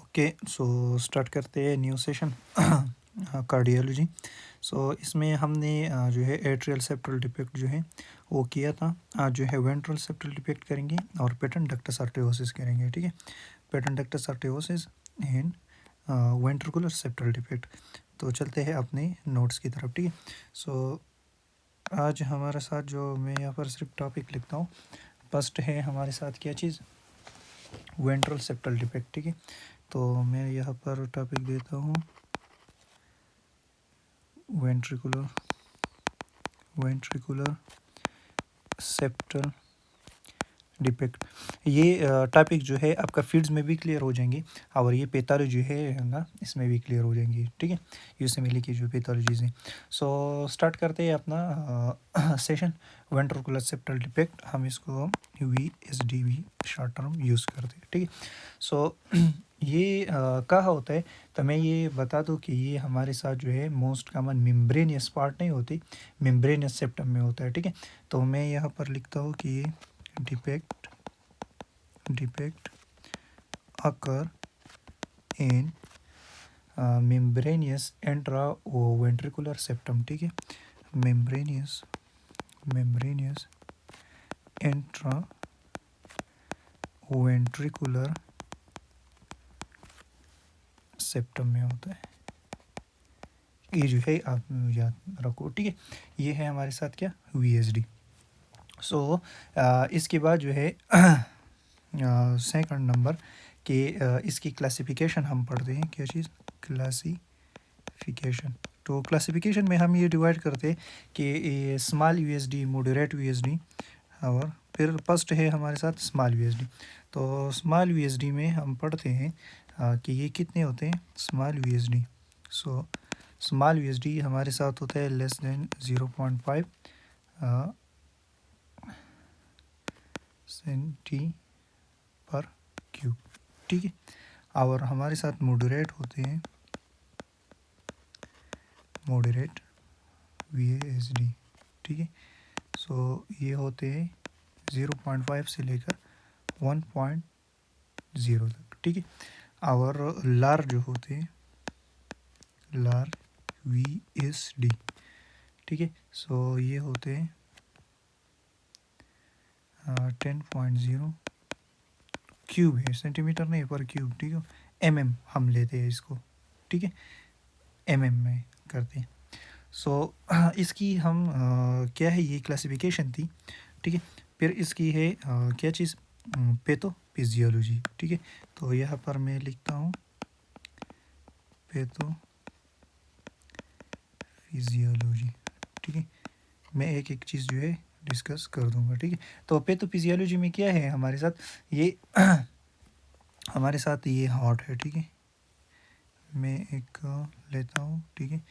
Okay, so start करते हैं new session cardiology. सो इसमें हमने जो है एट्रियल सेप्टल डिफेक्ट जो है वो किया था। आज जो है वेंट्रल सेप्टल डिफेक्ट करेंगे और पेटेंट डक्टस आर्टेरियोसिस करेंगे। ठीक है, patent ductus arteriosus and ventricular septal defect. तो चलते हैं अपने नोट्स की तरफ। ठीक है, सो आज हमारे साथ जो मैं यहाँ पर सिर्फ टॉपिक लिखता हूँ। फर्स्ट है हमारे साथ क्या चीज़, वेंट्रल सेप्टल डिफेक्ट। ठीक है, तो मैं यहाँ पर टॉपिक देता हूँ वेंट्रिकुलर सेप्टल डिफेक्ट। ये टॉपिक जो है आपका फील्ड्स में भी क्लियर हो जाएंगे और ये पैथोलॉजी है ना, इसमें भी क्लियर हो जाएंगी। ठीक है, यूएसएमएल की जो पैथोलॉजीज हैं। सो स्टार्ट करते हैं अपना सेशन वेंट्रिकुलर सेप्टल डिफेक्ट। हम इसको VSDV शॉर्ट टर्म यूज़ करते हैं। ठीक है, सो ये कहाँ होता है, तो मैं ये बता दूँ कि ये हमारे साथ जो है मोस्ट कॉमन मेम्ब्रेनियस पार्ट नहीं होती, मेम्ब्रेनियस सेप्टम में होता है। ठीक है, तो मैं यहाँ पर लिखता हूँ कि ये defect occur in membranous intraventricular septum। ठीक है, membranous intraventricular सेप्टम में होता है। ये जो है आप याद रखो। ठीक है, ये है हमारे साथ क्या, VSD। सो इसके बाद जो है सेकंड नंबर के इसकी क्लासिफिकेशन हम पढ़ते हैं। क्या चीज़, क्लासिफिकेशन। तो क्लासिफिकेशन में हम ये डिवाइड करते हैं कि स्मॉल VSD, मॉडरेट VSD और फिर फर्स्ट है हमारे साथ स्मॉल VSD। तो स्मॉल VSD में हम पढ़ते हैं कि ये कितने होते हैं, small VSD। So small VSD हमारे साथ होता है लेस देन 0.5 cm/3। ठीक है, और हमारे साथ मॉडरेट होते हैं, मॉडरेट VSD। ठीक है, सो ये होते हैं 0.5 से लेकर 1.0 तक। ठीक है, और लार जो होते हैं, लार VSD। ठीक है, सो ये होते हैं 10.0 क्यूब है, सेंटीमीटर नहीं पर क्यूब। ठीक है, MM हम लेते हैं इसको। ठीक है, MM में करते हैं। सो इसकी हम क्या है, ये क्लासिफिकेशन थी। ठीक है, फिर इसकी है क्या चीज़, पैथोफिजियोलॉजी। ठीक है, तो यहाँ पर मैं लिखता हूँ पैथोफिजियोलॉजी। ठीक है, मैं एक एक चीज़ जो है डिस्कस कर दूंगा। ठीक है, तो पैथोफिजियोलॉजी में क्या है हमारे साथ, ये हमारे साथ ये हार्ट है। ठीक है, मैं एक लेता हूँ। ठीक है,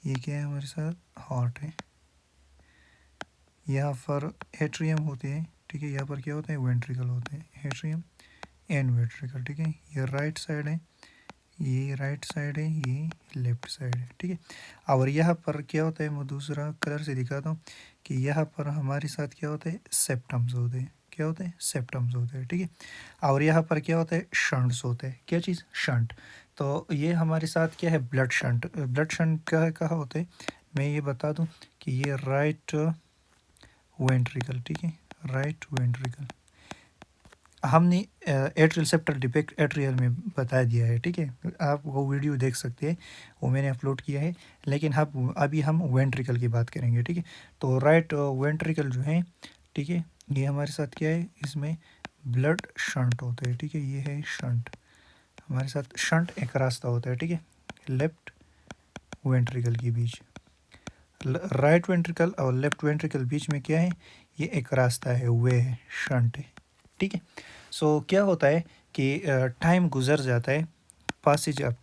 ये क्या है हमारे साथ, हार्ट है। यहाँ पर एट्रियम होते हैं। ठीक है, यहाँ पर क्या होता है, वेंट्रिकल होते हैं, एट्रियम एंड वेंट्रिकल। ठीक है, ये राइट साइड है, ये राइट साइड है, ये लेफ्ट साइड है। ठीक है, और यहाँ पर क्या होता है, मैं दूसरा कलर से दिखाता हूँ कि यहाँ पर हमारे साथ क्या होता है, सेप्टम्स होते हैं। क्या होते हैं, सेप्टम्स होते हैं। ठीक है, और यहाँ पर क्या होता है, शंट्स होते हैं। क्या चीज़, शंट। तो ये हमारे साथ क्या है, ब्लड शंट। ब्लड शंट कहाँ होते हैं, मैं ये बता दूँ कि ये राइट वेंट्रिकल। ठीक है, राइट वेंट्रिकल। हमने एट्रियल सेप्टल डिफेक्ट एट्रियल में बता दिया है। ठीक है, आप वो वीडियो देख सकते हैं, वो मैंने अपलोड किया है। लेकिन हम अभी हम वेंट्रिकल की बात करेंगे। ठीक है, तो राइट वेंट्रिकल जो है, ठीक है, ये हमारे साथ क्या है, इसमें ब्लड शंट होते हैं। ठीक है, ये है शंट, हमारे साथ शंट एक रास्ता होता है। ठीक है, लेफ्ट वेंट्रिकल के बीच, राइट वेंट्रिकल और लेफ्ट वेंट्रिकल बीच में क्या है, ये एक रास्ता है, वे है, शंट है। ठीक है, सो क्या होता है कि टाइम गुजर जाता है, पासेज ऑफ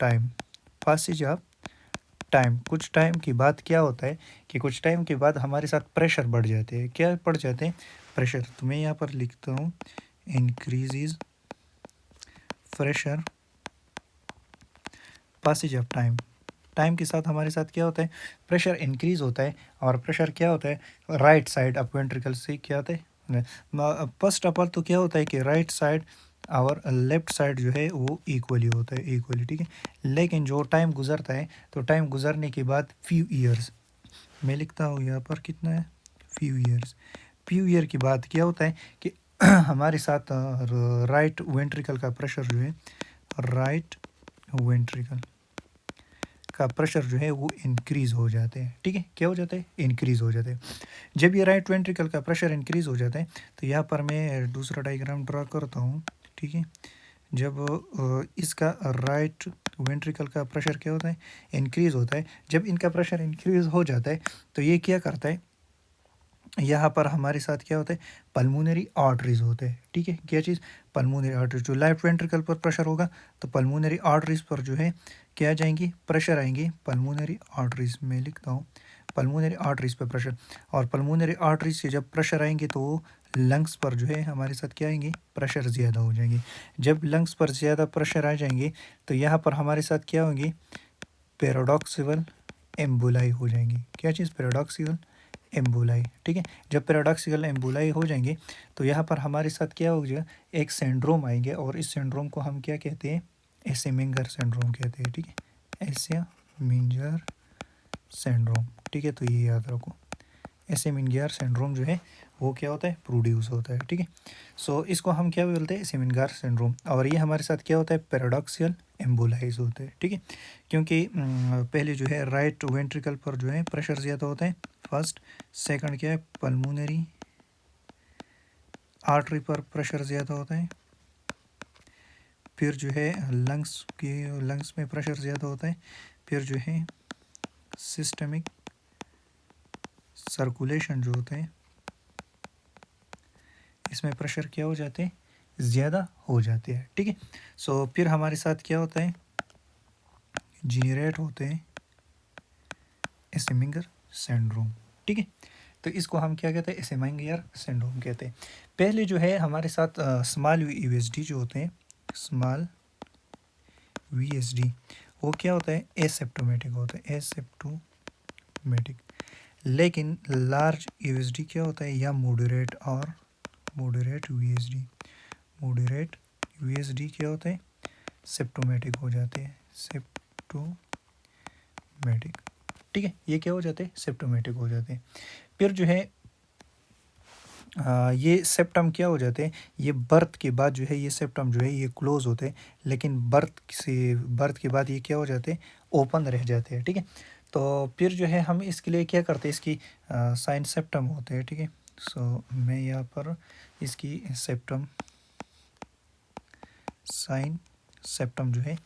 टाइम। कुछ टाइम के बाद क्या होता है कि कुछ टाइम के बाद हमारे साथ प्रेशर बढ़ जाते हैं। क्या बढ़ जाते हैं, प्रेशर। तो मैं यहाँ पर लिखता हूँ increases pressure, passage of time के साथ हमारे साथ क्या होता है, प्रेशर इंक्रीज होता है। और प्रेशर क्या होता है, राइट साइड अप वेंट्रिकल से क्या होता है, फर्स्ट ऑफ ऑल तो क्या होता है कि राइट साइड और लेफ़्ट साइड जो है वो इक्वली होता है, इक्वली, ठीक है। लेकिन जो टाइम गुज़रता है, तो टाइम गुज़रने के बाद फ्यू ईयर्स, मैं लिखता हूँ यहाँ पर कितना है, फ्यू ईयर्स। फ्यू ईयर के बाद क्या होता है कि हमारे साथ राइट वेंट्रिकल का प्रेशर जो है, राइट वेंट्रिकल का प्रेशर जो है वो इंक्रीज़ हो जाते हैं, ठीक है। क्या हो जाता है, इंक्रीज़ हो जाते हैं। जब ये राइट वेंट्रिकल का प्रेशर इंक्रीज़ हो जाता है, तो यहाँ पर मैं दूसरा डायग्राम ड्रा करता हूँ, ठीक है। जब इसका राइट वेंट्रिकल का प्रेशर क्या होता है, इंक्रीज़ होता है। जब इनका प्रेशर इंक्रीज़ हो जाता है, तो ये क्या करता है, यहाँ पर हमारे साथ क्या होता है, पल्मोनरी आर्टरीज होते हैं, ठीक है। क्या चीज़, पल्मोनरी आर्टरीज। जो लेफ्ट वेंट्रिकल पर प्रेशर होगा, तो पल्मोनरी आर्टरीज पर जो है क्या जाएंगी, प्रेशर आएंगे, पल्मोनरी आर्टरीज में लिखता हूँ, पल्मोनरी आर्टरीज पर प्रेशर। और पल्मोनरी आर्टरीज से जब प्रेशर आएंगे, तो लंग्स पर जो है हमारे साथ क्या आएंगे, प्रेशर ज़्यादा हो जाएंगे। जब लंग्स पर ज़्यादा प्रेशर आ जाएंगे, तो यहाँ पर हमारे साथ क्या होंगे, पैराडॉक्सिवल एम्बोलाई हो जाएंगी। क्या चीज़, पैराडॉक्सिवल एम्बोलाई, ठीक है। जब पैराडॉक्सिकल एम्बोलाई हो जाएंगे, तो यहाँ पर हमारे साथ क्या हो जाएगा, एक सिंड्रोम आएंगे, और इस सिंड्रोम को हम क्या कहते हैं, एसेमिंगर सिंड्रोम कहते हैं, ठीक है। एसेमिंगर सिंड्रोम, ठीक है। तो ये याद रखो, एसेमिंगर सिंड्रोम जो है वो क्या होता है, प्रोड्यूस होता है, ठीक है। सो इसको हम क्या बोलते हैं, एसेमिंगर सिंड्रोम। और ये हमारे साथ क्या होता है, पैराडॉक्सियल एम्बोलाइज होते हैं, ठीक है। क्योंकि पहले जो है राइट वेंट्रिकल पर जो है प्रेशर ज़्यादा होता है, फर्स्ट। सेकंड क्या है, पल्मोनरी आर्टरी पर प्रेशर ज़्यादा होता है। फिर जो है लंग्स में प्रेशर ज़्यादा होता है। फिर जो है सिस्टमिक सर्कुलेशन जो होते हैं, इसमें प्रेशर क्या हो जाते हैं, ज़्यादा हो जाते हैं, ठीक है। सो फिर हमारे साथ क्या होता है, जनरेट होते हैं एसेमिंगर सिंड्रोम, ठीक है। तो इसको हम क्या कहते हैं, एसेमिंगर सिंड्रोम कहते हैं। पहले जो है हमारे साथ स्मॉल वीएसडी जो होते हैं, स्मॉल वीएसडी, वो क्या होता है, एसिम्प्टोमेटिक होता है, एसिम्प्टोमेटिक। लेकिन लार्ज वीएसडी क्या होता है, या मॉडरेट और मॉडरेट वीएसडी, मॉडरेट वीएसडी क्या होता है, सिम्प्टोमेटिक हो जाते हैं, सिम्प्टोमेटिक, ठीक है। ये क्या हो जाते हैं, सिम्प्टोमेटिक हो जाते हैं। फिर जो है ये सेप्टम क्या हो जाते हैं, ये बर्थ के बाद जो है ये सेप्टम जो है ये क्लोज होते हैं, लेकिन बर्थ के बाद ये क्या हो जाते हैं, ओपन रह जाते हैं, ठीक है। तो फिर जो है हम इसके लिए क्या करते हैं, इसकी साइन सेप्टम होते हैं, ठीक है। सो मैं यहाँ पर इसकी सेप्टम, साइन सेप्टम जो है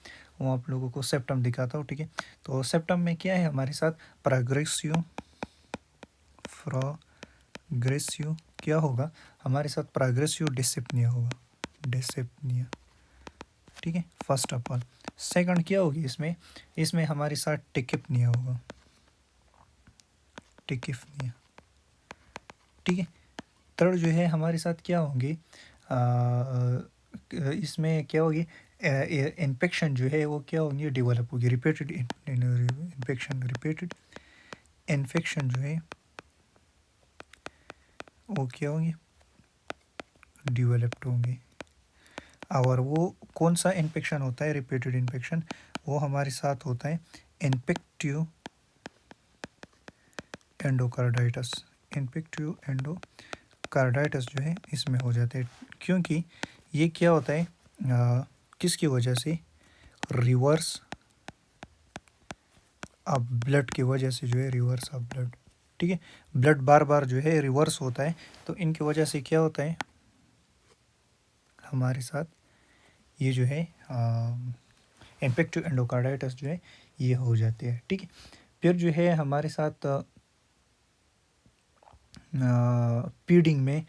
वो आप लोगों को सेप्टम दिखाता हूँ, ठीक है। तो सेप्टम में क्या है हमारे साथ, प्रोग्रेसिव क्या होगा हमारे साथ, प्रोग्रेसिव डिस्पनिया होगा, डिस्पनिया, ठीक है, फर्स्ट ऑफ ऑल। सेकंड क्या होगी इसमें हमारे साथ टिकिपनिया होगा, टिकिपनिया, ठीक है। थर्ड जो है हमारे साथ क्या होंगे, इसमें क्या होगी, इन्फेक्शन जो है वो क्या होंगी, डेवलप होगी, रिपीटेड इन्फेक्शन, रिपीटेड इन्फेक्शन जो है वो क्या होंगे, डेवलप्ड होंगे। और वो कौन सा इन्फेक्शन होता है, रिपीटेड इन्फेक्शन, वो हमारे साथ होता है इन्फेक्टिव एंडोकार्डाइटिस, इन्फेक्टिव एंडोकार्डाइटिस जो है इसमें हो जाते हैं। क्योंकि ये क्या होता है, किसकी वजह से, रिवर्स ऑफ ब्लड की वजह से जो है, रिवर्स ऑफ ब्लड, ठीक है। ब्लड बार बार जो है रिवर्स होता है, तो इनकी वजह से क्या होता है हमारे साथ, ये जो है इन्फेक्टिव एंडोकार्डाइटिस जो है ये हो जाती है, ठीक है। फिर जो है हमारे साथ फीडिंग में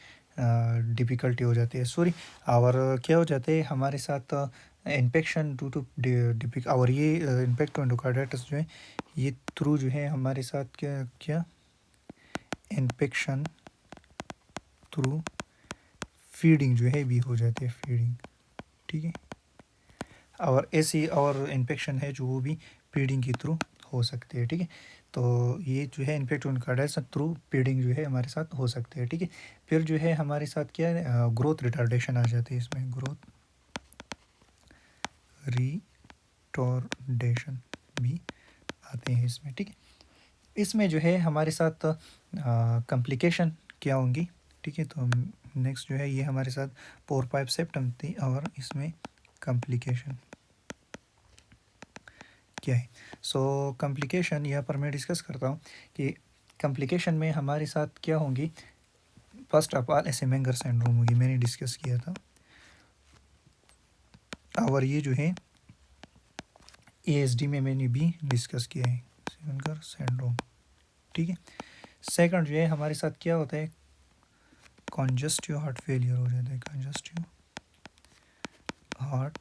डिफ़िकल्टी हो जाती है, सॉरी, और क्या हो जाते हैं हमारे साथ, इन्फेक्शन ड्यू टू डिफिक, और ये इन्फेक्टिव एंडोकार्डाइटिस जो है ये थ्रू जो है हमारे साथ क्या क्या इन्फेक्शन थ्रू फीडिंग जो है भी हो जाती है, फीडिंग, ठीक है। और ऐसी और इन्फेक्शन है जो वो भी फीडिंग के थ्रू हो सकते हैं, ठीक है। तो ये जो है इन्फेक्ट एंडोकार्डाइटिस थ्रू फीडिंग जो है हमारे साथ हो सकते हैं, ठीक है। फिर जो है हमारे साथ क्या है, ग्रोथ रिटार्डेशन आ जाती है इसमें, ग्रोथ रिटॉर्डेशन भी आते हैं इसमें, ठीक है। इसमें जो है हमारे साथ कॉम्प्लिकेशन क्या होंगी, ठीक है। तो नेक्स्ट जो है ये हमारे साथ पोर पाइप सेप्टम थी और इसमें कॉम्प्लिकेशन क्या है। सो कॉम्प्लिकेशन यहाँ पर मैं डिस्कस करता हूँ कि कॉम्प्लिकेशन में हमारे साथ क्या होंगी। फर्स्ट ऑफ ऑल ऐसे मेंगर सिंड्रोम होगी, मैंने डिस्कस किया था, और ये जो है एएसडी में मैंने भी डिस्कस किया है, मेंगर सिंड्रोम, ठीक है। सेकंड जो है हमारे साथ क्या होता है, कॉन्जस्टिव हार्ट फेलियर हो जाता है, कॉन्जस्टिव हार्ट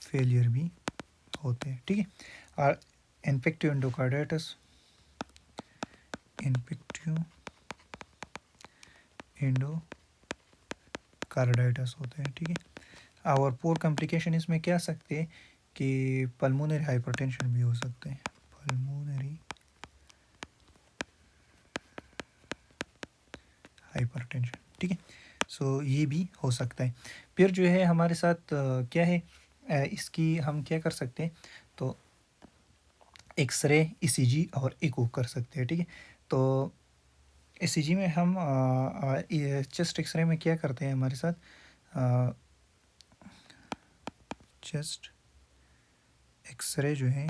फेलियर भी होते हैं, ठीक है। और इन्फेक्टिव एंडोकार्डाइटिस, इन्फेक्टिव एंडोकार्डाइटिस होते हैं, ठीक है। और पोर कॉम्प्लिकेशन इसमें क्या सकते हैं कि पल्मोनरी हाइपरटेंशन भी हो सकते हैं, पल्मोनरी हाइपरटेंशन, ठीक है। सो ये भी हो सकता है। फिर जो है हमारे साथ क्या है, इसकी हम क्या कर सकते हैं, तो एक्सरे, ईसीजी और एको कर सकते हैं, ठीक है। तो ईसीजी में हम चेस्ट एक्सरे में क्या करते हैं हमारे साथ, चेस्ट एक्सरे जो है,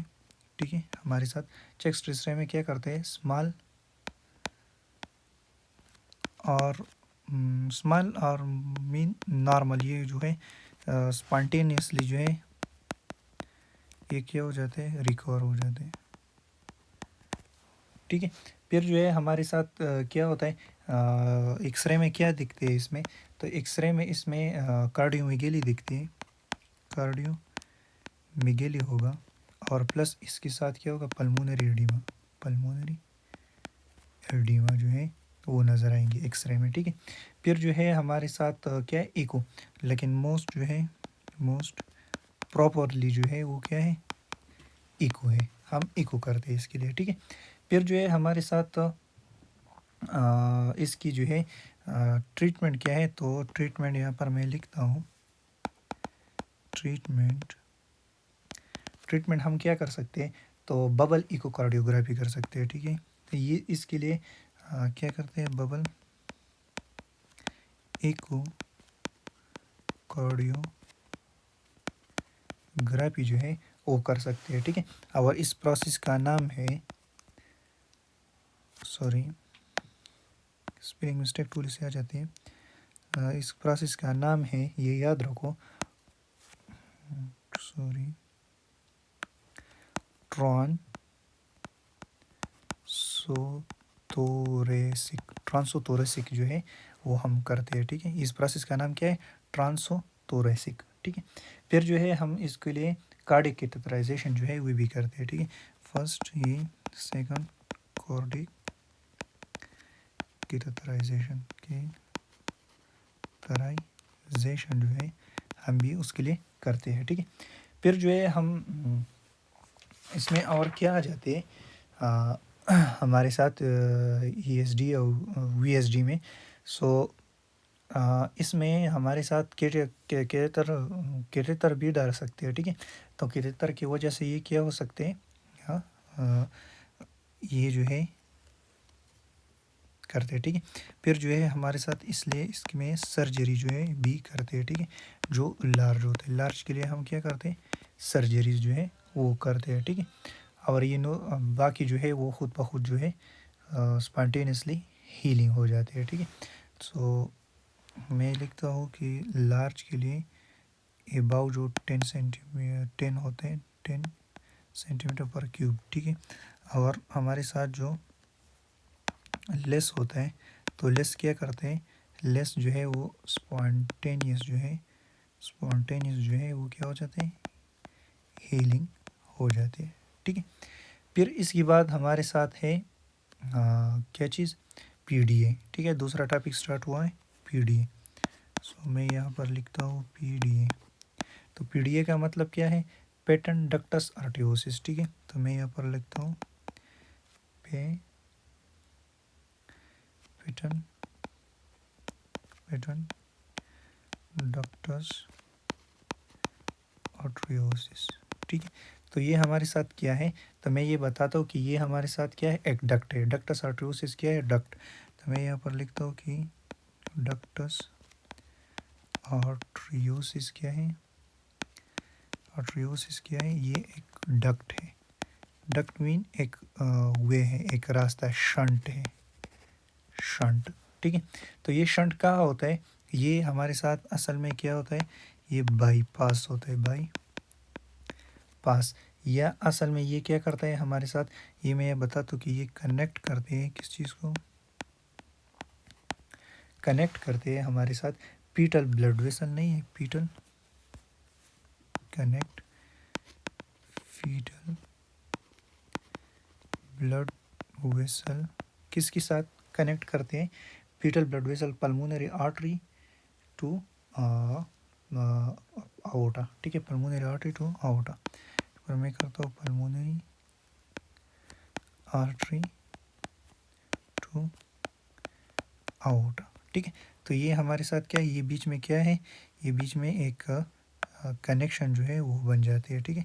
ठीक है, हमारे साथ चेस्ट एक्सरे में क्या करते हैं, स्मॉल और मीन नॉर्मल, ये जो है स्पॉन्टेनियसली जो है ये क्या हो जाते हैं, रिकवर हो जाते हैं, ठीक है। फिर जो है हमारे साथ क्या होता है, एक्सरे में क्या दिखते हैं इसमें, तो एक्सरे में इसमें कार्डियोमिगेली दिखती है, कार्डियोमिगेली होगा, और प्लस इसके साथ क्या होगा, पल्मोनरी एडिमा, पल्मोनरी एडिमा जो है वो नज़र आएंगे एक्सरे में, ठीक है। फिर जो है हमारे साथ क्या है, एको, लेकिन मोस्ट जो है, मोस्ट प्रॉपरली जो है वो क्या है, एको है, हम एको करते हैं इसके लिए, ठीक है। फिर जो है हमारे साथ इसकी जो है ट्रीटमेंट क्या है, तो ट्रीटमेंट यहाँ पर मैं लिखता हूँ, ट्रीटमेंट हम क्या कर सकते हैं, तो बबल इकोकार्डियोग्राफी कर सकते हैं, ठीक है। तो ये इसके लिए क्या करते हैं, बबल इकोकार्डियोग्राफी जो है वो कर सकते हैं, ठीक है। और इस प्रोसेस का नाम है, सॉरी स्पेलिंग मिस्टेक थोड़ी सी आ जाती है, इस प्रोसेस का नाम है, ये याद रखो, सॉरी ट्रांसोथोरेसिक जो है वो हम करते हैं, ठीक है। इस प्रोसेस का नाम क्या है, ट्रांसोथोरेसिक, ठीक है। फिर जो है हम इसके लिए कार्डिक कैथेटराइजेशन जो है वो भी करते हैं, ठीक है। फर्स्ट ये, सेकंड कार्डिक कैथेटराइजेशन जो है हम भी उसके लिए करते हैं, ठीक है। फिर जो है हम इसमें और क्या आ जाते हैं हमारे साथ ESD और VSD में। सो इसमें हमारे साथ कैटेटर भी डाल सकते हैं, ठीक है। तो कैटेटर की वजह से ये क्या हो सकते हैं, ये जो है करते हैं, ठीक है। फिर जो है हमारे साथ इसलिए इसमें सर्जरी जो है भी करते हैं, ठीक है। जो लार्ज होते हैं, लार्ज के लिए हम क्या करते हैं, सर्जरीज जो है वो करते हैं, ठीक है। और ये बाकी जो है वो खुद ब खुद जो है स्पॉन्टेनियसली हीलिंग हो जाती है, ठीक है। सो मैं लिखता हूँ कि लार्ज के लिए एबाउ जो 10 होते हैं, 10 सेंटीमीटर पर क्यूब, ठीक है। और हमारे साथ जो लेस होता है, तो लेस क्या करते हैं, लेस जो है वो स्पॉन्टेनियस जो है वो क्या हो जाते हैं, हीलिंग हो जाती है, ठीक है। फिर इसके बाद हमारे साथ है क्या चीज़, PDA, ठीक है। दूसरा टॉपिक स्टार्ट हुआ है PDA। सो मैं यहाँ पर लिखता हूँ PDA। तो PDA का मतलब क्या है, पेटेंट डक्टस आर्टियोसिस, ठीक है। तो मैं यहाँ पर लिखता हूँ पेटेंट डक्टस आर्टरियोसिस, ठीक है। तो ये हमारे साथ क्या है, तो मैं ये बताता हूँ कि ये हमारे साथ क्या है, एक डक्ट है। डक्टस आर्टरियोसिस क्या है, डक्ट। तो मैं यहाँ पर लिखता हूँ कि डक्टस आर्टरियोसिस क्या है, आर्टरियोसिस क्या है, ये एक डक्ट है। डक्ट मीन एक वे है, एक रास्ता है, शंट है, शंट, ठीक है। तो ये शंट कहाँ होता है, ये हमारे साथ असल में क्या होता है, ये बाईपास होता है, बाईपास। या असल में ये क्या करता है हमारे साथ, ये मैं बताता हूँ कि ये कनेक्ट करते हैं किस चीज़ को, कनेक्ट करते हैं हमारे साथ पीटल ब्लड वेसल, नहीं है fetal, connect fetal blood vessel, किसके साथ कनेक्ट करते हैं, fetal blood vessel pulmonary artery to aorta, ठीक है, पल्मोनरी आर्टरी टू आओटा। और मैं करता हूँ पल्मोनरी आर्टरी टू आओटा, ठीक है। तो ये हमारे साथ क्या है, ये बीच में क्या है, ये बीच में एक कनेक्शन जो है वो बन जाती है, ठीक है,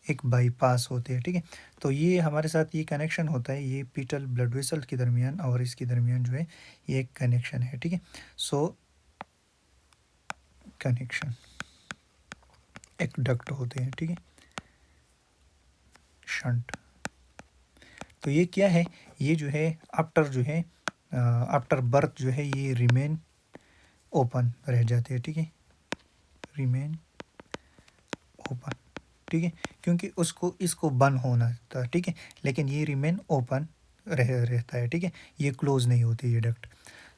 एक बाईपास होते हैं, ठीक है। तो ये हमारे साथ ये कनेक्शन होता है, ये पीटल ब्लड वेसल के दरमियान और इसके दरमियान जो है ये एक कनेक्शन है, ठीक है। सो कनेक्शन, एक डक्ट होते हैं, ठीक है, शंट। तो ये क्या है, ये जो है आफ्टर जो है आफ्टर बर्थ जो है ये रिमेन ओपन रह जाते हैं, ठीक है, रिमेन ओपन, ठीक है, क्योंकि उसको इसको बंद होना था, ठीक है, लेकिन ये रिमेन ओपन रहता है, ठीक है, ये क्लोज नहीं होती ये डक्ट।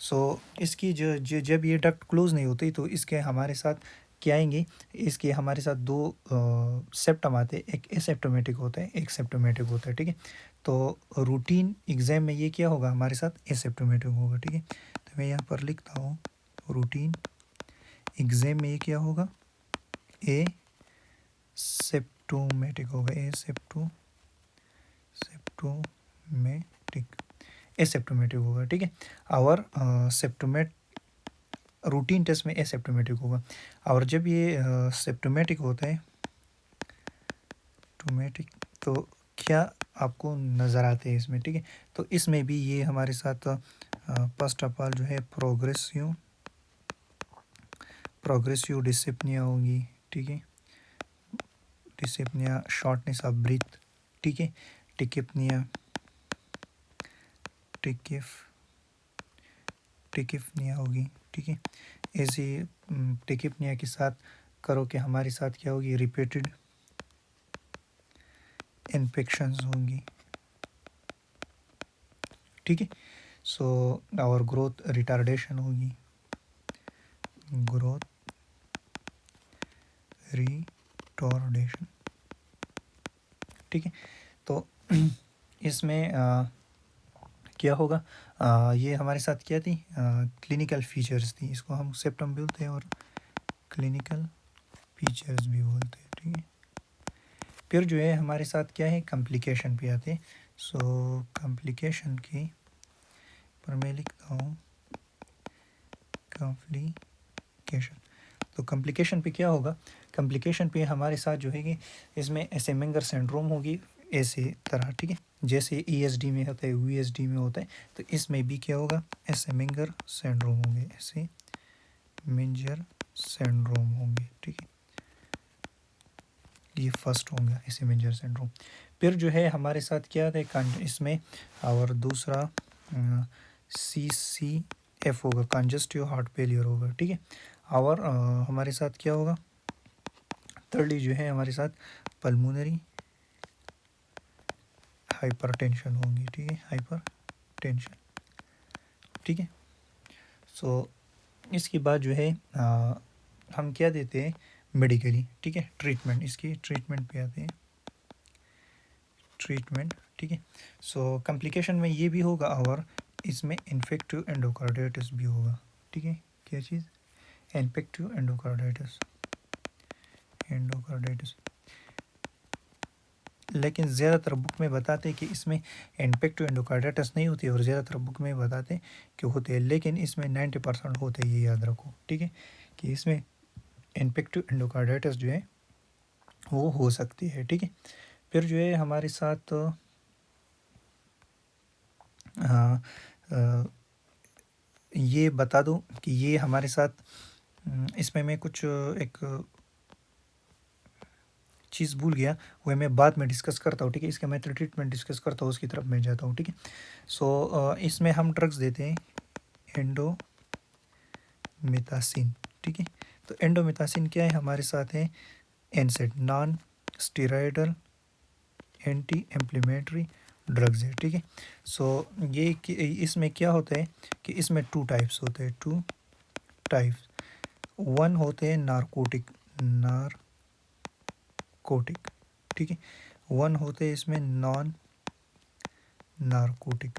सो इसकी जब ये डक्ट क्लोज नहीं होती तो इसके हमारे साथ क्या आएंगे, इसके हमारे साथ दो सेप्टम आते हैं, एक एसेप्टोमेटिक होता है, एक सेप्टोमेटिक होता है, ठीक है। तो रूटीन एग्जाम में ये क्या होगा, हमारे साथ एसेप्टोमेटिक होगा, ठीक है। तो मैं यहाँ पर लिखता हूँ रूटीन एग्जाम में ये क्या होगा, ए सेप्टोमेटिक होगा, ए सेप्टोमेटिक, एसेप्टोमेटिक होगा, ठीक है। और सेप्टोमेट रूटीन टेस्ट में एसेप्टोमेटिक होगा। और जब ये सेप्टोमेटिक होता है, टोमेटिक, तो क्या आपको नज़र आते हैं इसमें, ठीक है। तो इसमें भी ये हमारे साथ फर्स्ट ऑफ ऑल जो है प्रोग्रेसिव डिसिप्निया होगी, ठीक है, डिसिप्निया, शॉर्टनेस ऑफ ब्रीथ, ठीक है, टिकिप्निया, टिकिप्निया होगी, ठीक है। ऐसे टिकिप्निया के साथ करो कि हमारे साथ क्या होगी, रिपीटेड इन्फेक्शंस होंगी, ठीक है। सो और ग्रोथ रिटार्डेशन होगी, ग्रोथ रिटार्डेशन, ठीक है। तो इसमें क्या होगा, ये हमारे साथ क्या थी, क्लिनिकल फीचर्स थी, इसको हम सेप्टम बोलते हैं और क्लिनिकल फीचर्स भी बोलते हैं, ठीक है। फिर जो है हमारे साथ क्या है, कॉम्प्लिकेशन पे आते हैं। सो कॉम्प्लिकेशन की पर मैं लिखता हूँ कॉम्प्लिकेशन। तो कॉम्प्लिकेशन पे क्या होगा, कॉम्प्लिकेशन पे हमारे साथ जो है कि इसमें एसेमेंगर सिंड्रोम होगी, ऐसे तरह, ठीक है, जैसे ईएसडी में होता है, वीएसडी में होता है, तो इसमें भी क्या होगा, एसेमेंगर सिंड्रोम होंगे, एसेमेंजर सिंड्रोम होंगे, ठीक है, ये फर्स्ट होंगे एसेमेंजर सिंड्रोम। फिर जो है हमारे साथ क्या है इसमें, और दूसरा CCF होगा, कंजस्टिव हार्ट फेलियर होगा, ठीक है। और हमारे साथ क्या होगा, thirdly जो है हमारे साथ पल्मोनरी हाइपरटेंशन होगी, ठीक है, हाइपरटेंशन, ठीक है। सो इसके बाद जो है हम क्या देते हैं मेडिकली, ठीक है, ट्रीटमेंट, इसकी ट्रीटमेंट पे आते हैं, ट्रीटमेंट, ठीक है। सो कॉम्प्लिकेशन में ये भी होगा और इसमें इन्फेक्टिव एंडोकार्डाइटिस भी होगा, ठीक है, क्या चीज़, इन्फेक्टिव एंडोकार्डाइटिस, लेकिन ज़्यादातर बुक में बताते हैं कि इसमें इन्फेक्टिव एंडोकार्डाइटिस नहीं होती और ज़्यादातर बुक में बताते हैं कि होते हैं, लेकिन इसमें 90% होते हैं, ये याद रखो, ठीक है, कि इसमें इन्फेक्टिव एंडोकार्डाइटिस जो है वो हो सकती है, ठीक है। फिर जो है हमारे साथ हाँ, ये बता दूं कि ये हमारे साथ इसमें मैं कुछ एक चीज़ भूल गया, वो मैं बाद में डिस्कस करता हूँ, ठीक है। इसका मैं ट्रीटमेंट डिस्कस करता हूँ, उसकी तरफ मैं जाता हूँ, ठीक है। सो इसमें हम ड्रग्स देते हैं एंडोमेथासिन, ठीक है। तो एंडोमेथासिन क्या है हमारे साथ है, NSAID, non steroidal anti inflammatory drugs है, ठीक है। सो ये इसमें क्या होता है कि इसमें टू टाइप्स होते हैं, टू टाइप्स। वन होते हैं नारकोटिक, ठीक है। वन होते हैं इसमें नॉन नारकोटिक।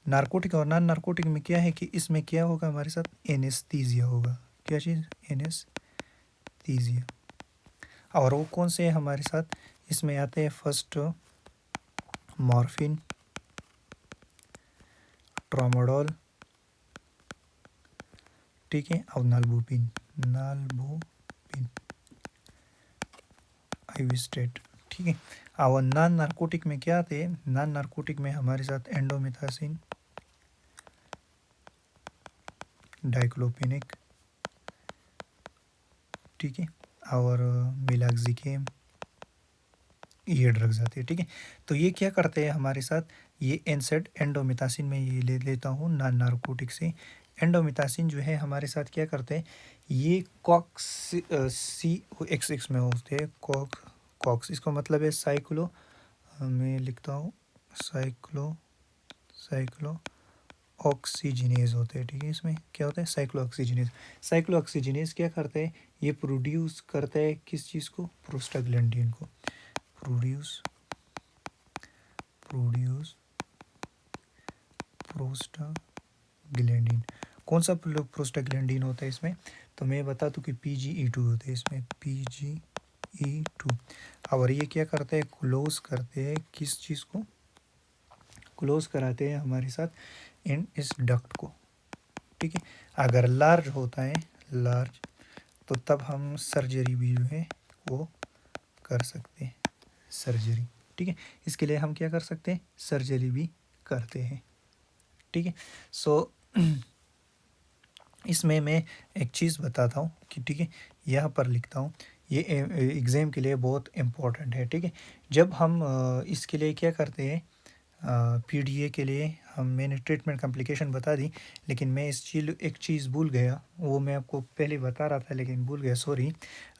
नारकोटिक और नॉन नारकोटिक में क्या है कि इसमें क्या होगा हमारे साथ, एनेस्थीसिया होगा। क्या चीज़, एनेस्थीसिया। और वो कौन से है हमारे साथ, इसमें आते हैं फर्स्ट मॉर्फिन, ट्रामाडोल, ठीक है, और नालबुपिन, आइविस्टेट, ठीक है। और नॉन नारकोटिक में क्या आते हैं, नॉन नारकोटिक में हमारे साथ एंडोमेथासिन, डाइक्लोफेनिक, ठीक है, और मिलाक्सिकेम, ये ड्रग्स आते हैं, ठीक है। तो ये क्या करते हैं हमारे साथ, ये एनसेड एंडोमेथासिन में ये ले लेता हूँ नॉन नारकोटिक से। एंडोमेथासिन जो है हमारे साथ क्या करते हैं, ये कॉक्स सी एक्स एक्स में होते हैं, कॉक्स, इसका मतलब है साइक्लो, मैं लिखता हूँ साइक्लो ऑक्सीजिनेज होते हैं, ठीक है। इसमें क्या होता है, साइक्लो ऑक्सीजिनेज। साइक्लो ऑक्सीजिनेज क्या करते हैं, ये प्रोड्यूस करता है किस चीज़ को, प्रोस्टाग्लैंडिन को, प्रोड्यूस प्रोस्टाग्लैंडिन। कौन सा प्रोस्टाग्लैंडिन होता है इसमें, तो मैं बता दूं कि PGE2 होते हैं इसमें, PGE2। और ये क्या करते हैं, क्लोज करते हैं किस चीज़ को, क्लोज कराते हैं हमारे साथ इन इस डक्ट को, ठीक है। अगर लार्ज होता है, लार्ज, तो तब हम सर्जरी भी जो है वो कर सकते हैं, सर्जरी, ठीक है। इसके लिए हम क्या कर सकते हैं, सर्जरी भी करते हैं, ठीक है। सो इसमें मैं एक चीज़ बताता हूँ कि, ठीक है, यहाँ पर लिखता हूँ, ये एग्ज़ाम के लिए बहुत इम्पोर्टेंट है, ठीक है। जब हम इसके लिए क्या करते हैं, PDA के लिए मैंने ट्रीटमेंट कॉम्प्लिकेशन बता दी, लेकिन मैं एक चीज़ भूल गया, वो मैं आपको पहले बता रहा था लेकिन भूल गया, सॉरी।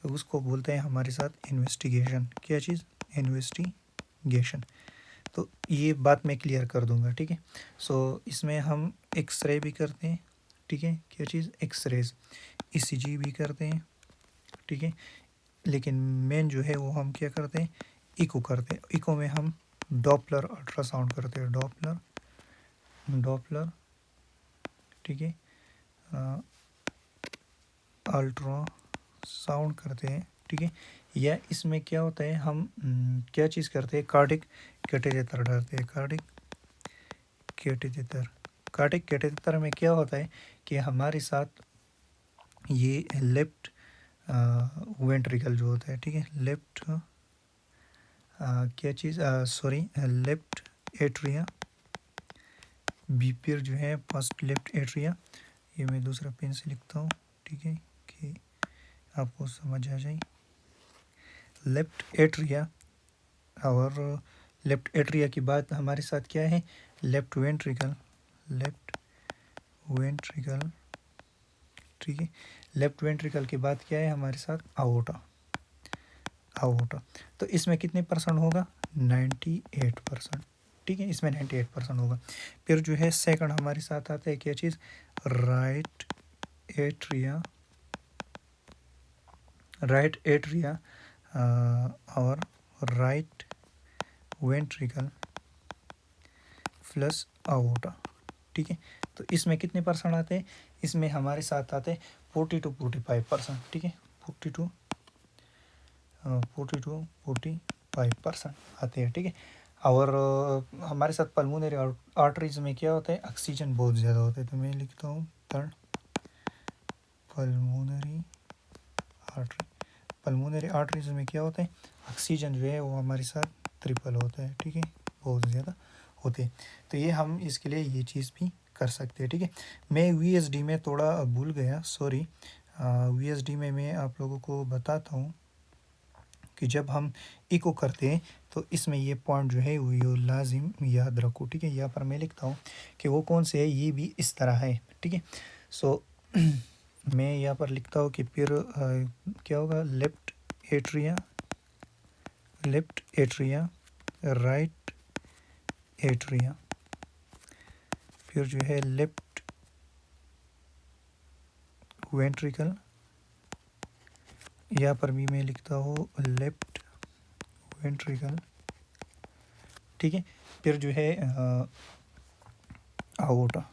उसको बोलते हैं हमारे साथ इन्वेस्टिगेशन। क्या चीज़, इन्वेस्टिगेशन। तो ये बात मैं क्लियर कर दूंगा, ठीक है। सो इसमें हम एक्सरे भी करते हैं, ठीक है। क्या चीज़, एक्सरेज, ECG भी करते हैं, ठीक है। लेकिन मेन जो है वो हम क्या करते हैं, इको करते हैं। इको में हम डॉपलर अल्ट्रासाउंड करते हैं, डॉपलर, ठीक है, अल्ट्रासाउंड करते हैं, ठीक है। या इसमें क्या होता है, हम क्या चीज़ करते हैं, कार्डिक कैटेटेटर डालते हैं, कार्डिक कैटेटेटर में क्या होता है कि हमारे साथ ये लेफ्ट वेंट्रिकल जो होता है, ठीक है, लेफ्ट क्या चीज़, सॉरी, लेफ्ट एट्रिया, बीपीआर जो है फर्स्ट लेफ्ट एट्रिया, ये मैं दूसरा पेन से लिखता हूँ, ठीक है, कि आपको समझ आ जाए। लेफ्ट एट्रिया, और लेफ्ट एट्रिया की बात हमारे साथ क्या है, लेफ्ट वेंट्रिकल, ठीक है। लेफ्ट वेंट्रिकल की बात क्या है हमारे साथ, आओर्टा। तो इसमें कितने परसेंट होगा, 98%, ठीक है, इसमें 98% होगा। फिर जो है सेकंड हमारे साथ आता है क्या चीज़, राइट एट्रिया और राइट वेंट्रिकल प्लस आओर्टा, ठीक है। तो इसमें कितने परसेंट आते हैं, इसमें हमारे साथ आते हैं 40 to 45%, ठीक है, 40 to 45% आते हैं, ठीक है। और हमारे साथ पल्मोनरी आर्टरीज में क्या होता है, ऑक्सीजन बहुत ज़्यादा होता है, तो मैं लिखता हूँ third pulmonary artery, pulmonary arteries में क्या होता है, ऑक्सीजन जो है वो हमारे साथ ट्रिपल होता है, ठीक है, बहुत ज़्यादा होते हैं। तो ये हम इसके लिए ये चीज़ भी कर सकते हैं, ठीक है। मैं वीएसडी में थोड़ा भूल गया, सॉरी। वीएसडी में मैं आप लोगों को बताता हूँ कि जब हम इको करते हैं तो इसमें ये पॉइंट जो है वो लाजिम याद रखो, ठीक है। यहाँ पर मैं लिखता हूँ कि वो कौन से है, ये भी इस तरह है, ठीक है। सो मैं यहाँ पर लिखता हूँ कि फिर क्या होगा, लेफ्ट एट्रिया, राइट एट्रिया, फिर जो है लेफ्ट वेंट्रिकल, यहाँ पर भी मैं लिखता हूँ लेफ्ट वेंट्रिकल, ठीक है। फिर जो है आओर्टा,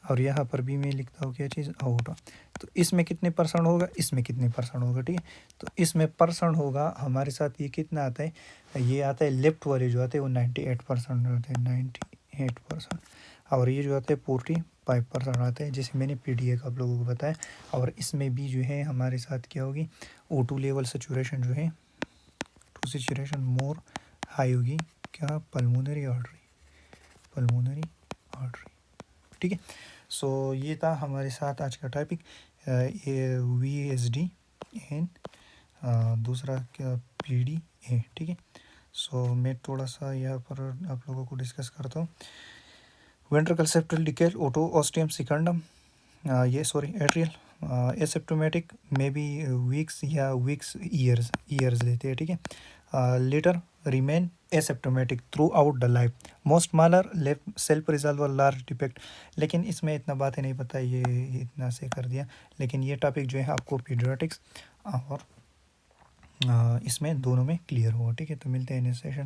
और यहाँ पर भी मैं लिखता हूँ क्या चीज़, आओर्टा। तो इसमें कितने परसेंट होगा, इसमें कितने परसेंट होगा, ठीक है। तो इसमें परसेंट होगा हमारे साथ, ये कितना आता है, ये आता है लेफ्ट वाले जो आते हैं वो 98% होते हैं, 98%। और ये जो आता है 45% आता है, जैसे मैंने पीडीए का आप लोगों को बताया। और इसमें भी जो है हमारे साथ क्या होगी, O2 लेवल सेचुरेशन जो है, टू सेचुरेशन मोर हाई होगी, क्या, पल्मोनरी आर्टरी, ठीक है। सो ये था हमारे साथ आज का टॉपिक, ये वीएसडी एंड दूसरा क्या, पीडीए, ठीक है। सो मैं थोड़ा सा यहाँ पर आप लोगों को डिस्कस करता हूँ। Ventricle septal decal, auto ostium सिकंडम, ये सॉरी एट्रियल, एसिप्टोमेटिक में भी वीक्स या ईयर्स लेते हैं, ठीक है। Later remain asymptomatic throughout the life, most smaller left self resolver large defect. लेकिन इसमें इतना बातें नहीं पता, ये इतना से कर दिया। लेकिन ये टॉपिक जो है आपको पीडियाट्रिक्स और इसमें दोनों में क्लियर होगा, ठीक है। तो मिलते हैं नेक्स्ट सेशन।